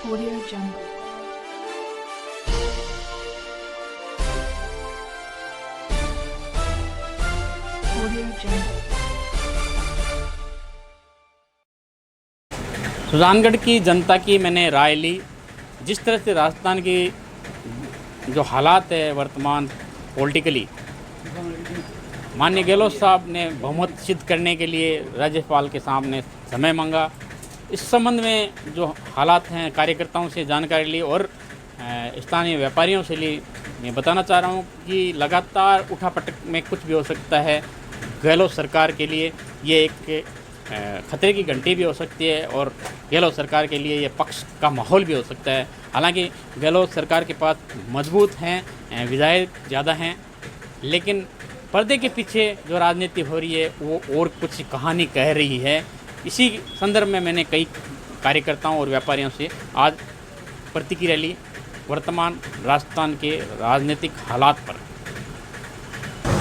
Audio Jungle. Audio Jungle. Sujangarh की जनता की मैंने राय ली। जिस तरह से राजस्थान की जो हालात है वर्तमान पॉलिटिकली, माननीय गहलोत साहब ने बहुमत सिद्ध करने के लिए राज्यपाल के सामने समय मांगा। इस संबंध में जो हालात हैं कार्यकर्ताओं से जानकारी ली और स्थानीय व्यापारियों से ली। मैं बताना चाह रहा हूँ कि लगातार उठापटक में कुछ भी हो सकता है। गहलोत सरकार के लिए ये एक खतरे की घंटी भी हो सकती है और गहलोत सरकार के लिए ये पक्ष का माहौल भी हो सकता है। हालांकि गहलोत सरकार के पास मजबूत हैं, विधायक ज़्यादा हैं, लेकिन पर्दे के पीछे जो राजनीति हो रही है वो और कुछ कहानी कह रही है। इसी संदर्भ में मैंने कई कार्यकर्ताओं और व्यापारियों से आज प्रतिक्रिया ली वर्तमान राजस्थान के राजनीतिक हालात पर।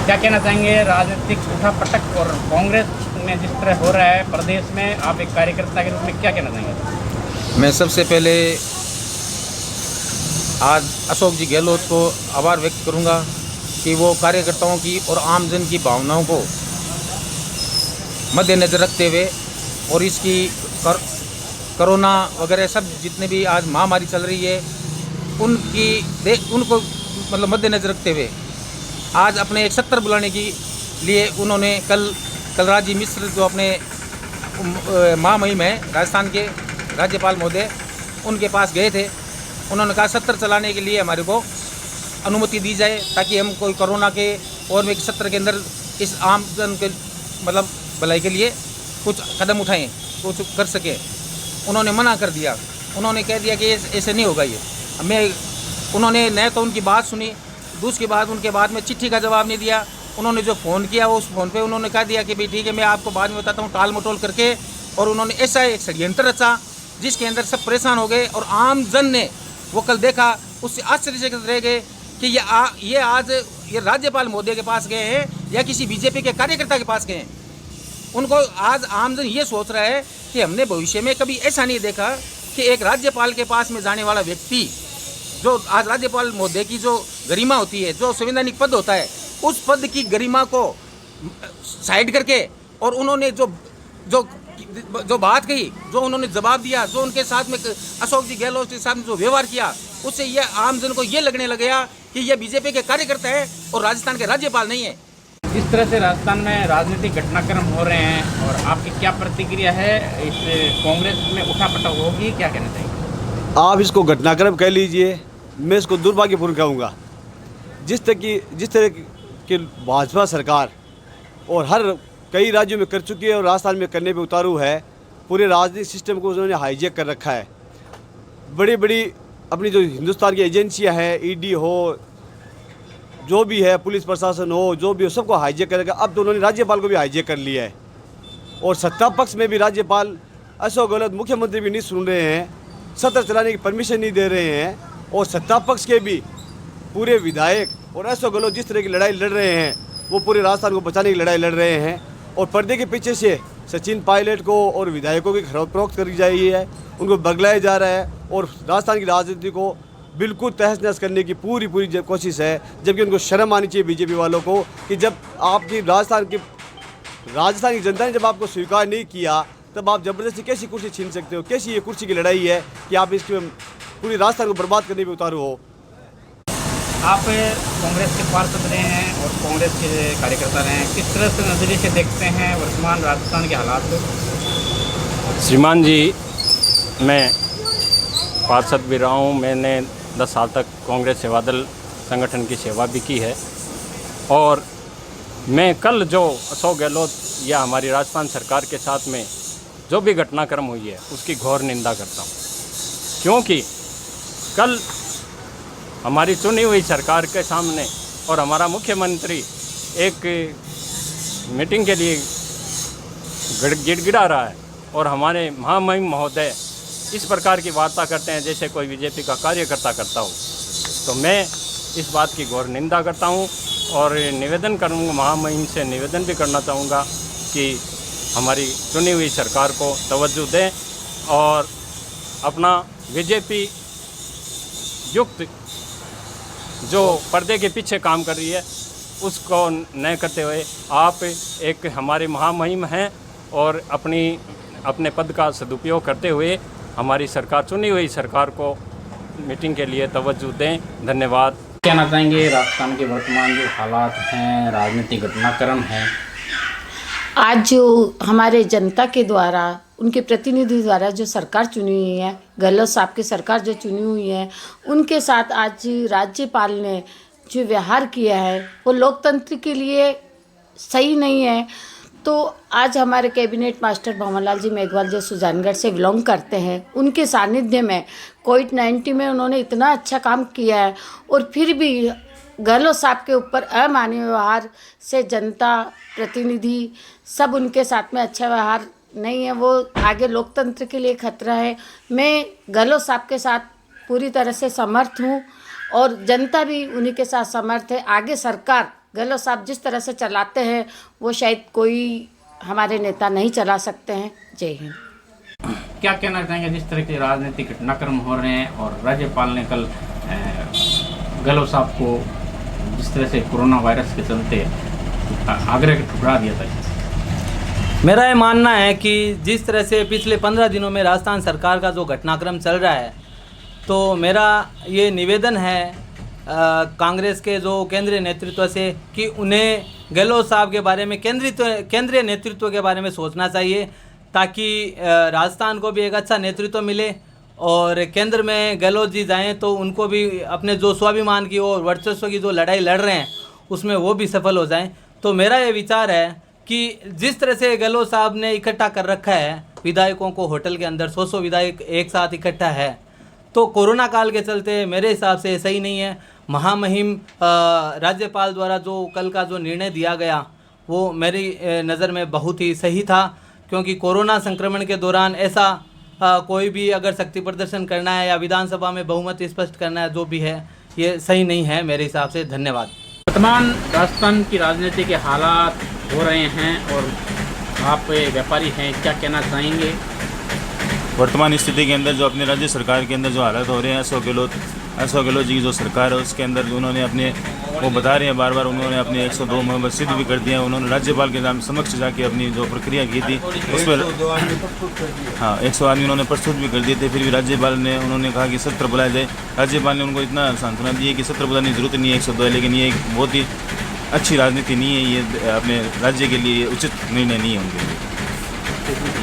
क्या कहना चाहेंगे राजनीतिक उठापटक और कांग्रेस में जिस तरह हो रहा है प्रदेश में, आप एक कार्यकर्ता के रूप में क्या कहना चाहेंगे? मैं सबसे पहले आज अशोक जी गहलोत को आभार व्यक्त करूंगा कि वो कार्यकर्ताओं की और आम जन की भावनाओं को मद्देनजर रखते हुए और इसकी कोरोना वगैरह सब जितने भी आज महामारी चल रही है उनको मतलब मद्देनजर रखते हुए आज अपने एक सत्र बुलाने के लिए उन्होंने कलराज जी मिश्र जो अपने महामहिम है राजस्थान के राज्यपाल महोदय, उनके पास गए थे। उन्होंने कहा सत्र चलाने के लिए हमारे को अनुमति दी जाए ताकि हम कोई कोरोना के और एक सत्र के अंदर इस आम जन के मतलब भलाई के लिए कुछ कदम उठाएं, कुछ कर सके। उन्होंने मना कर दिया। उन्होंने कह दिया कि ऐसे नहीं होगा ये। उन्होंने न तो उनकी बात सुनी, दूसरी बात उनके बाद में चिट्ठी का जवाब नहीं दिया। उन्होंने जो फ़ोन किया उस फ़ोन पे उन्होंने कह दिया कि भाई ठीक है मैं आपको बाद में बताता हूँ, टाल मटोल करके। और उन्होंने ऐसा एक षड्यंत्र रचा जिसके अंदर सब परेशान हो गए और आम जन ने वो कल देखा, उससे आश्चर्य से रह गए कि ये आज राज्यपाल महोदय के पास गए हैं या किसी बीजेपी के कार्यकर्ता के पास गए हैं। उनको आज आम जन ये सोच रहा है कि हमने भविष्य में कभी ऐसा नहीं देखा कि एक राज्यपाल के पास में जाने वाला व्यक्ति, जो आज राज्यपाल महोदय की जो गरिमा होती है, जो संवैधानिक पद होता है, उस पद की गरिमा को साइड करके और उन्होंने जो बात कही, जो उन्होंने जवाब दिया, जो उनके साथ में अशोक जी गहलोत के साथ में जो व्यवहार किया, उससे ये आम जन को ये लगने लगेगा कि ये बीजेपी के कार्यकर्ता है और राजस्थान के राज्यपाल नहीं है। जिस तरह से राजस्थान में राजनीतिक घटनाक्रम हो रहे हैं और आपकी क्या प्रतिक्रिया है? इस कांग्रेस में उठापटक होगी, क्या कहना चाहिए? आप इसको घटनाक्रम कह लीजिए, मैं इसको दुर्भाग्यपूर्ण कहूँगा। जिस तरह की भाजपा सरकार और हर कई राज्यों में कर चुकी है और राजस्थान में करने पे उतारू है, पूरे राजनीतिक सिस्टम को उन्होंने हाईजैक कर रखा है। बड़ी बड़ी अपनी जो हिंदुस्तान की एजेंसियां हैं, ईडी हो, जो भी है, पुलिस प्रशासन हो, जो भी हो, सबको हाईजैक कर रखा। अब तो उन्होंने राज्यपाल को भी हाईजैक कर लिया है और सत्ता पक्ष में भी राज्यपाल अशोक गहलोत मुख्यमंत्री भी नहीं सुन रहे हैं, सत्र चलाने की परमिशन नहीं दे रहे हैं। और सत्ता पक्ष के भी पूरे विधायक और अशोक गहलोत जिस तरह की लड़ाई लड़ रहे हैं, वो पूरे राजस्थान को बचाने की लड़ाई लड़ रहे हैं। और पर्दे के पीछे से सचिन पायलट को और विधायकों की फरोख्त करी जा रही है, उनको बगलाया जा रहा है और राजस्थान की राजनीति को बिल्कुल तहस नहस करने की पूरी कोशिश है। जबकि उनको शर्म आनी चाहिए बीजेपी वालों को कि जब आपकी राजस्थान की जनता ने जब आपको स्वीकार नहीं किया, तब आप ज़बरदस्ती कैसी कुर्सी छीन सकते हो? कैसी ये कुर्सी की लड़ाई है कि आप इसके पूरी राजस्थान को बर्बाद करने में उतारू हो? आप कांग्रेस के पार्षद रहे हैं और कांग्रेस के कार्यकर्ता रहे हैं, किस तरह से नज़रिए से देखते हैं वर्तमान राजस्थान के हालात को? श्रीमान जी, मैं पार्षद भी रहा हूँ। मैंने 10 साल तक कांग्रेस सेवादल संगठन की सेवा भी की है और मैं कल जो अशोक गहलोत या हमारी राजस्थान सरकार के साथ में जो भी घटनाक्रम हुई है उसकी घोर निंदा करता हूँ, क्योंकि कल हमारी चुनी हुई सरकार के सामने और हमारा मुख्यमंत्री एक मीटिंग के लिए गिड़गिड़ा रहा है और हमारे महामहिम महोदय इस प्रकार की वार्ता करते हैं जैसे कोई बीजेपी का कार्यकर्ता करता हो। तो मैं इस बात की घोर निंदा करता हूं और निवेदन करूंगा, महामहिम से निवेदन भी करना चाहूँगा कि हमारी चुनी हुई सरकार को तवज्जो दें और अपना बीजेपी युक्त जो पर्दे के पीछे काम कर रही है उसको न करते हुए आप एक हमारे महामहिम हैं और अपने पद का सदुपयोग करते हुए हमारी सरकार, चुनी हुई सरकार को मीटिंग के लिए तवज्जो दें। धन्यवाद। कहना चाहेंगे राजस्थान के वर्तमान जो हालात हैं, राजनीतिक घटनाक्रम हैं, आज जो हमारे जनता के द्वारा, उनके प्रतिनिधि द्वारा जो सरकार चुनी हुई है, गहलोत साहब की सरकार जो चुनी हुई है, उनके साथ आज राज्यपाल ने जो व्यवहार किया है वो लोकतंत्र के लिए सही नहीं है। तो आज हमारे कैबिनेट मास्टर भंवरलाल जी मेघवाल जो सुजानगढ़ से बिलोंग करते हैं, उनके सानिध्य में कोविड-19 में उन्होंने इतना अच्छा काम किया है और फिर भी गहलोत साहब के ऊपर अमानवीय व्यवहार से जनता, प्रतिनिधि सब उनके साथ में अच्छा व्यवहार नहीं है, वो आगे लोकतंत्र के लिए खतरा है। मैं गहलोत साहब के साथ पूरी तरह से समर्थ हूँ और जनता भी उन्हीं के साथ समर्थ है। आगे सरकार गहलोत साहब जिस तरह से चलाते हैं वो शायद कोई हमारे नेता नहीं चला सकते हैं। जय हिंद। क्या कहना चाहेंगे जिस तरह के राजनीतिक घटनाक्रम हो रहे हैं और राज्यपाल ने कल गहलोत साहब को जिस तरह से कोरोना वायरस के चलते आग्रह ठुकरा दिया था? मेरा ये मानना है कि जिस तरह से पिछले 15 दिनों में राजस्थान सरकार का जो घटनाक्रम चल रहा है, तो मेरा ये निवेदन है कांग्रेस के जो केंद्रीय नेतृत्व से कि उन्हें गहलोत साहब के बारे में केंद्रीय नेतृत्व के बारे में सोचना चाहिए, ताकि राजस्थान को भी एक अच्छा नेतृत्व मिले और केंद्र में गहलोत जी जाएं तो उनको भी अपने जो स्वाभिमान की और वर्चस्व की जो लड़ाई लड़ रहे हैं उसमें वो भी सफल हो जाएं। तो मेरा ये विचार है कि जिस तरह से गहलोत साहब ने इकट्ठा कर रखा है विधायकों को, होटल के अंदर 100 विधायक एक साथ इकट्ठा है, तो कोरोना काल के चलते मेरे हिसाब से सही नहीं है। महामहिम राज्यपाल द्वारा जो कल का जो निर्णय दिया गया वो मेरी नज़र में बहुत ही सही था, क्योंकि कोरोना संक्रमण के दौरान ऐसा कोई भी अगर शक्ति प्रदर्शन करना है या विधानसभा में बहुमत स्पष्ट करना है, जो भी है ये सही नहीं है मेरे हिसाब से। धन्यवाद। वर्तमान राजस्थान की राजनीति के हालात हो रहे हैं और आप व्यापारी हैं, क्या कहना चाहेंगे? वर्तमान स्थिति के अंदर जो अपने राज्य सरकार के अंदर जो हालात हो रहे हैं, अशोक गहलोत जी की जो सरकार है उसके अंदर उन्होंने अपने वो बता रहे हैं बार बार, उन्होंने अपने 102 मेंबर सिद्ध भी कर दिया। उन्होंने राज्यपाल के नाम समक्ष जाके अपनी जो प्रक्रिया की थी उस पर 100 आदमी उन्होंने प्रस्तुत भी कर दिए थे। फिर भी राज्यपाल ने उन्होंने कहा कि सत्र बुलाया जाए। राज्यपाल ने उनको इतना सांत्वना दी है कि सत्र बुलाने की जरूरत नहीं है 102 है, लेकिन ये एक बहुत ही अच्छी राजनीति नहीं है, ये अपने राज्य के लिए उचित निर्णय नहीं है उनके लिए।